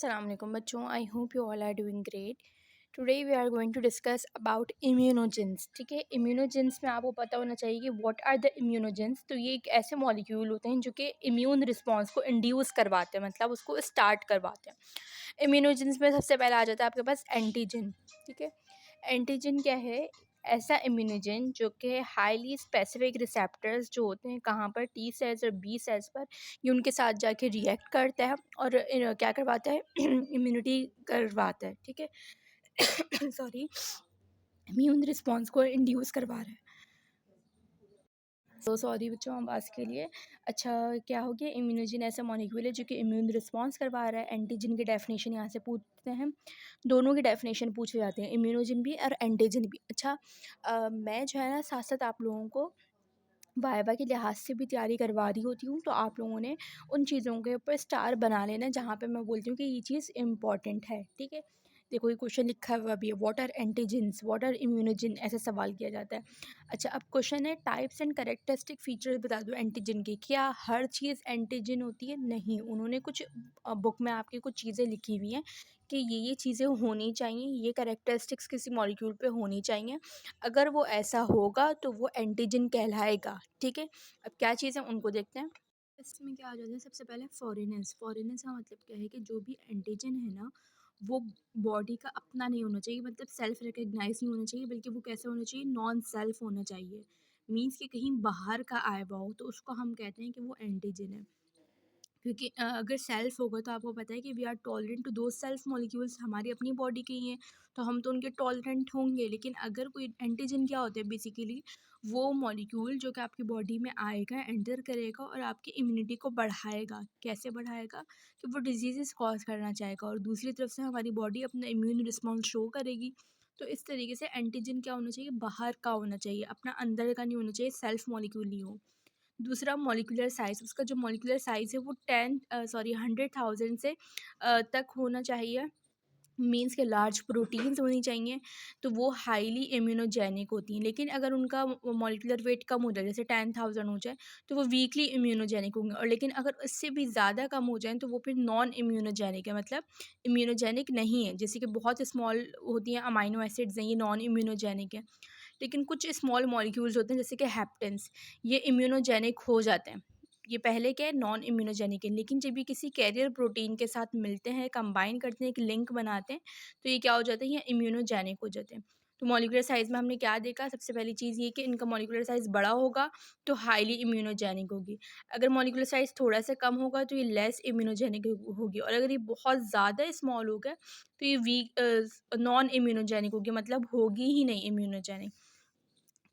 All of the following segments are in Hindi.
Assalamu alaikum बच्चों. I hope you all are doing great. Today we are going to discuss about immunogens. ठीक है, immunogens में आपको पता होना चाहिए कि what are the immunogens. तो ये एक ऐसे मॉलिक्यूल होते हैं जो कि इम्यून रिस्पॉन्स को इंड्यूस करवाते हैं, मतलब उसको स्टार्ट करवाते हैं. इम्यूनोजेंस में सबसे पहले आ जाता है आपके पास एंटीजन. ठीक है, एंटीजन क्या है? ऐसा इम्यूनोजन जो कि हाईली स्पेसिफिक रिसेप्टर्स जो होते हैं कहाँ पर, टी सेल्स और बी सेल्स पर, ये उनके साथ जाके रिएक्ट करता है और क्या करवाता है इम्यूनिटी करवाता है. ठीक है सॉरी, इम्यून रिस्पॉन्स को इंड्यूस करवा रहा है. तो सॉरी बच्चों आवाज़ के लिए. अच्छा, क्या हो गया? इम्यूनोजन ऐसा मॉलिक्यूल है जो कि इम्यून रिस्पॉन्स करवा रहा है. एंटीजन की डेफिनेशन यहाँ से पूछते हैं, दोनों की डेफिनेशन पूछे जाते हैं, इम्यूनोजन भी और एंटीजन भी. अच्छा, मैं जो है ना साथ साथ आप लोगों को वाइवा के लिहाज से भी तैयारी करवा रही होती हूँ, तो आप लोगों ने उन चीज़ों के ऊपर स्टार बना लेना जहाँ पे मैं बोलती हूँ कि ये चीज़ इम्पॉर्टेंट है. ठीक है, देखो ये क्वेश्चन लिखा हुआ भी है, what are antigens, what are immunogen, ऐसा सवाल किया जाता है. अच्छा, अब क्वेश्चन है टाइप्स एंड कैरेक्टरिस्टिक फीचर्स बता दो एंटीजन के. क्या हर चीज़ एंटीजन होती है? नहीं, उन्होंने कुछ बुक में आपकी कुछ चीज़ें लिखी हुई हैं कि ये चीज़ें होनी चाहिए, ये कैरेक्टरिस्टिक्स किसी मॉलिक्यूल पे होनी चाहिए. अगर वो ऐसा होगा तो वो एंटीजन कहलाएगा. ठीक है, अब क्या चीज़ है उनको देखते हैं. इसमें क्या आ जाता है? सबसे पहले फॉरेनर्स. फॉरेनर्स का मतलब क्या है कि जो भी एंटीजन है ना, वो बॉडी का अपना नहीं होना चाहिए, मतलब सेल्फ रिकग्नाइज नहीं होना चाहिए, बल्कि वो कैसे होना चाहिए? नॉन सेल्फ होना चाहिए. मीन्स कि कहीं बाहर का आया हुआ हो तो उसको हम कहते हैं कि वो एंटीजन है. क्योंकि अगर सेल्फ होगा तो आपको पता है कि we are tolerant to those self molecules, हमारी अपनी बॉडी के ही हैं, तो हम तो उनके टॉलरेंट होंगे. लेकिन अगर कोई एंटीजन क्या होता है बेसिकली, वो मॉलिक्यूल जो कि आपकी बॉडी में आएगा, एंटर करेगा और आपकी इम्यूनिटी को बढ़ाएगा. कैसे बढ़ाएगा? कि वो डिजीज़ कॉज करना चाहेगा और दूसरी तरफ से हमारी बॉडी अपना इम्यून रिस्पॉन्स शो करेगी. तो इस तरीके से एंटीजन क्या होना चाहिए? बाहर का होना चाहिए, अपना अंदर का नहीं होना चाहिए, सेल्फ मॉलिक्यूल नहीं हो. दूसरा मॉलिक्यूलर साइज़, उसका जो मॉलिक्यूलर साइज़ है वो 100,000 से तक होना चाहिए. मीन्स के लार्ज प्रोटीन्स होनी चाहिए, तो वो हाईली इम्यूनोजेनिक होती हैं. लेकिन अगर उनका मॉलिक्यूलर वेट कम हो जाए, जैसे 10,000 हो जाए, तो वो वीकली इम्यूनोजेनिक होंगे. और लेकिन अगर उससे भी ज़्यादा कम हो जाए तो वो फिर नॉन इम्यूनोजेनिक है, मतलब इम्यूनोजेनिक नहीं है. जैसे कि बहुत स्मॉल होती हैं अमाइनो एसिड्स हैं, ये नॉन इम्यूनोजेनिक है. लेकिन कुछ स्मॉल मॉलिक्यूल्स होते हैं जैसे कि हैप्टेंस, ये इम्यूनोजेनिक हो जाते हैं. ये पहले क्या है? नॉन इम्यूनोजेनिक है. लेकिन जब ये किसी कैरियर प्रोटीन के साथ मिलते हैं, कंबाइन करते हैं, एक लिंक बनाते हैं, तो ये क्या हो जाते हैं? ये इम्यूनोजेनिक हो जाते हैं. तो मॉलिक्यूलर साइज़ में हमने क्या देखा? सबसे पहली चीज़ ये कि इनका मॉलिक्यूलर साइज़ बड़ा होगा तो हाईली इम्यूनोजेनिक होगी. अगर मॉलिक्यूलर साइज़ थोड़ा सा कम होगा तो ये लेस इम्यूनोजेनिक होगी. और अगर ये बहुत ज़्यादा स्मॉल हो गया तो ये नॉन इम्यूनोजेनिक होगी, मतलब होगी ही नहीं इम्यूनोजेनिक.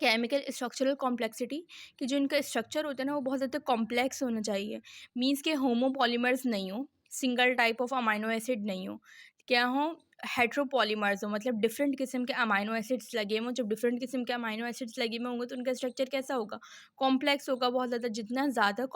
केमिकल स्ट्रक्चरल कॉम्प्लेक्सिटी, कि जो इनका स्ट्रक्चर होता है ना वो बहुत ज़्यादा कॉम्प्लेक्स होना चाहिए. मीन्स के होमोपॉलीमर्स नहीं हो, single type of amino acid नहीं हो, क्या हो? हेट्रोपॉलीमर्स हो, मतलब डिफरेंट किस्म के अमाइनो एसिड्स लगे हों. जब डिफरेंट किस्म के अमाइनो एसिड्स लगे हुए होंगे तो उनका स्ट्रक्चर कैसा होगा? कॉम्प्लेक्स होगा बहुत ज़्यादा. जितना ज़्यादा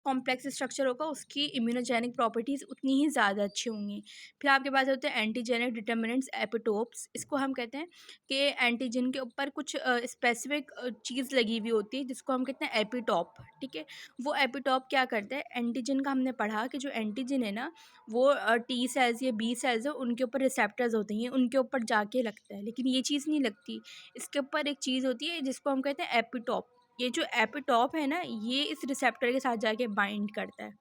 कॉम्प्लेक्स स्ट्रक्चर होगा उसकी इम्यूनोजेनिक प्रॉपर्टीज़ उतनी ही ज़्यादा अच्छी होंगी. फिर आपके पास होते हैं एंटीजेनिक डिटर्मिनेंट्स, एपिटोप्स. इसको हम कहते हैं कि एंटीजन के ऊपर कुछ स्पेसिफिक चीज़ लगी हुई होती है जिसको हम कहते हैं एपिटॉप. ठीक है, वो एपिटॉप क्या करता है? एंटीजन का हमने पढ़ा कि जो एंटीजन है ना, वो टी सेल्स या बी सेल्स है उनके ऊपर रिसेप्टर्स होते हैं, उनके ऊपर जाके लगता है. लेकिन ये चीज़ नहीं लगती, इसके ऊपर एक चीज़ होती है जिसको हम कहते हैं एपिटॉप. ये जो एपिटॉप है ना, ये इस रिसेप्टर के साथ जाके बाइंड करता है.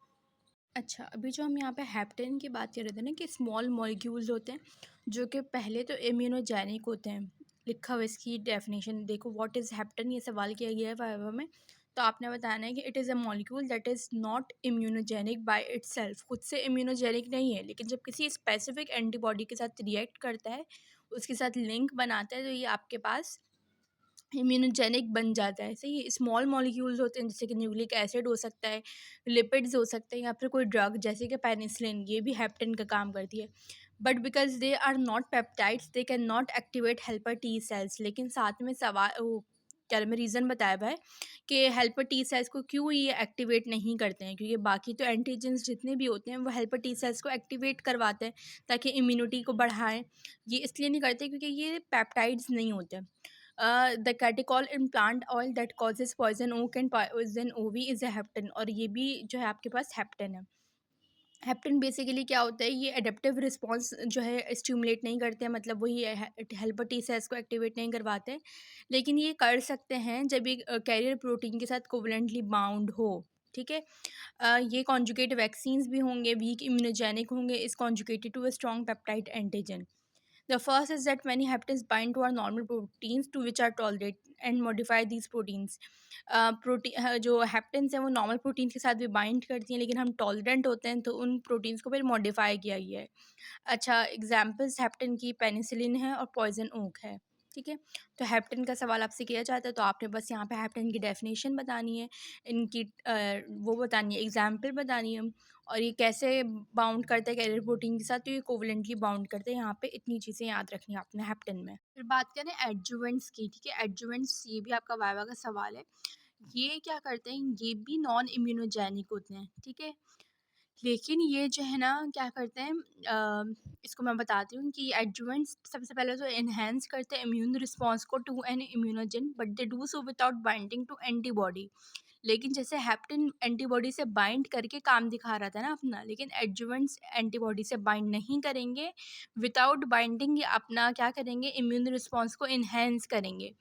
अच्छा, अभी जो हम यहाँ पे हैप्टेन की बात कर रहे थे ना कि स्मॉल मॉलिक्यूल्स होते हैं जो कि पहले तो इम्यूनोजेनिक होते हैं. लिखा हुआ इसकी डेफिनेशन देखो, व्हाट इज़ हैप्टेन, ये सवाल किया गया है वाइवा में. तो आपने बताना है कि it is a molecule that is not immunogenic by itself. खुद से इम्यूनोजेनिक नहीं है, लेकिन जब किसी स्पेसिफिक एंटीबॉडी के साथ रिएक्ट करता है, उसके साथ लिंक बनाता है, तो ये आपके पास इम्यूनोजेनिक बन जाता है. सही है. स्मॉल मॉलिक्यूल्स होते हैं जैसे कि न्यूक्लिक एसिड हो सकता है, लिपिड्स हो सकते हैं, या फिर कोई ड्रग जैसे कि पेनिसिलिन, ये भी हेप्टेन का काम करती है. But because they are not peptides they can not activate helper T cells. लेकिन साथ में सवाल वो क्या मैं रीज़न बताया हुआ है कि हेल्पर टी सेल्स को क्यों ये एक्टिवेट नहीं करते हैं, क्योंकि बाकी तो एंटीजेंस जितने भी होते हैं वो हेल्पर टी सेल्स को एक्टिवेट करवाते हैं ताकि इम्यूनिटी को बढ़ाएं. ये इसलिए नहीं करते क्योंकि ये पेप्टाइड्स नहीं होते. The catechol in plant oil that causes poison oak and poison ivy is a hapten. और ये भी जो है आपके पास हेप्टेन है. हेप्टेन बेसिकली क्या होता है, ये एडेप्टिव रिस्पॉन्स जो है स्टिमुलेट नहीं करते हैं, मतलब वही हेल्पर टी सेल्स को एक्टिवेट नहीं करवाते, लेकिन ये कर सकते हैं जब ये कैरियर प्रोटीन के साथ कोवलेंटली बाउंड हो। ठीक है। ये कॉन्जुगेट वैक्सीन्स भी होंगे, वीक इम्यूनोजेनिक होंगे, is conjugated to a strong peptide antigen. The first is that many heptins bind to our normal proteins to which are tolerate and modify these proteins. Protein जो हेप्टेंस हैं वो नॉर्मल प्रोटीन के साथ भी बाइंड करती हैं, लेकिन हम टॉलरेंट होते हैं तो उन प्रोटीन्स को फिर मॉडिफाई किया गया है। अच्छा, एग्जाम्पल्स हेप्टेन की पेनिसिलिन है और पॉइजन ओक है। ठीक है। तो हेप्टेन का सवाल आपसे किया जाता है तो आपने बस यहाँ पे हेप्टेन की डेफिनेशन बतानी है, इनकी वो बतानी है, एग्जाम्पल बतानी है, और ये कैसे बाउंड करता है कैरियर प्रोटीन के साथ, तो ये कोवलेंटली बाउंड करते हैं। यहाँ पे इतनी चीज़ें याद रखनी है आपने हेप्टेन में। फिर बात करें एडजुवेंट्स की। ठीक है, एडजुवेंट्स ये भी आपका वाइवा का सवाल है। ये क्या करते हैं, ये भी नॉन इम्यूनोजेनिक होते हैं। ठीक है, लेकिन ये जो है ना क्या करते हैं, इसको मैं बताती हूँ कि एडजुवेंट्स सबसे पहले तो एनहेंस करते हैं इम्यून रिस्पॉन्स को to an immunogen, but they do so without binding to antibody. लेकिन जैसे हेप्टेन एंटीबॉडी से बाइंड करके काम दिखा रहा था ना अपना, लेकिन एडजुवेंट्स एंटीबॉडी से बाइंड नहीं करेंगे। विदाउट बाइंडिंग ये अपना क्या करेंगे, इम्यून रिस्पॉन्स को इन्हेंस करेंगे।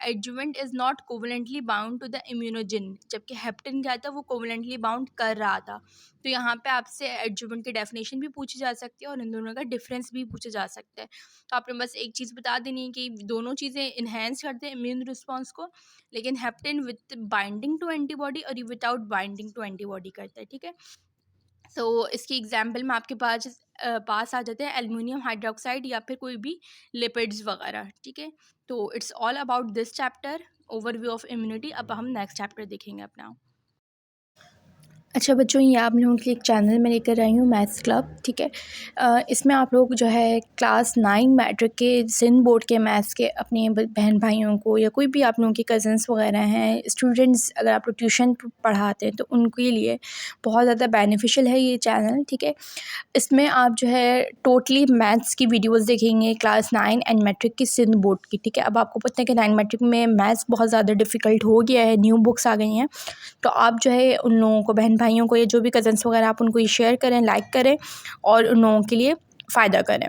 Adjuvant is not covalently bound to the immunogen, जबकि हेप्टेन क्या था, वो कोवलेंटली बाउंड कर रहा था। तो यहाँ पे आपसे एडजुवेंट की डेफिनेशन भी पूछी जा सकती है और इन दोनों का डिफरेंस भी पूछा जा सकता है। तो आपने बस एक चीज़ बता देनी है कि दोनों चीज़ें इन्हेंस करते हैं इम्यून रिस्पॉन्स को, लेकिन hapten with binding to antibody और विदाउट बाइंडिंग टू एंटीबॉडी करता है। ठीक है। तो इसकी एग्जाम्पल में आपके पास आ जाते हैं एल्युमिनियम हाइड्रोक्साइड या फिर कोई भी लिपिड्स वगैरह। ठीक है। तो it's all about this chapter, overview of immunity. अब हम नेक्स्ट चैप्टर देखेंगे अपना। अच्छा बच्चों, ये आप लोगों के लिए एक चैनल में लेकर आई हूँ, मैथ्स क्लब। ठीक है। इसमें आप लोग जो है क्लास 9 मैट्रिक के सिंध बोर्ड के मैथ्स के अपने बहन भाइयों को, या कोई भी आप लोगों के कज़न्स वगैरह हैं, स्टूडेंट्स, अगर आप लोग ट्यूशन पढ़ाते हैं तो उनके लिए बहुत ज़्यादा बेनिफिशियल है ये चैनल। ठीक है। इसमें आप जो है टोटली मैथ्स की वीडियोस देखेंगे, क्लास 9 एंड मैट्रिक की सिंध बोर्ड की। ठीक है। अब आपको पता है कि 9 मैट्रिक में मैथ्स बहुत ज़्यादा डिफ़िकल्ट हो गया है, न्यू बुक्स आ गई हैं। तो आप जो है उन लोगों को, बहन भाइयों को, या जो भी कज़न्स वगैरह, आप उनको ये शेयर करें, लाइक करें और उन लोगों के लिए फ़ायदा करें।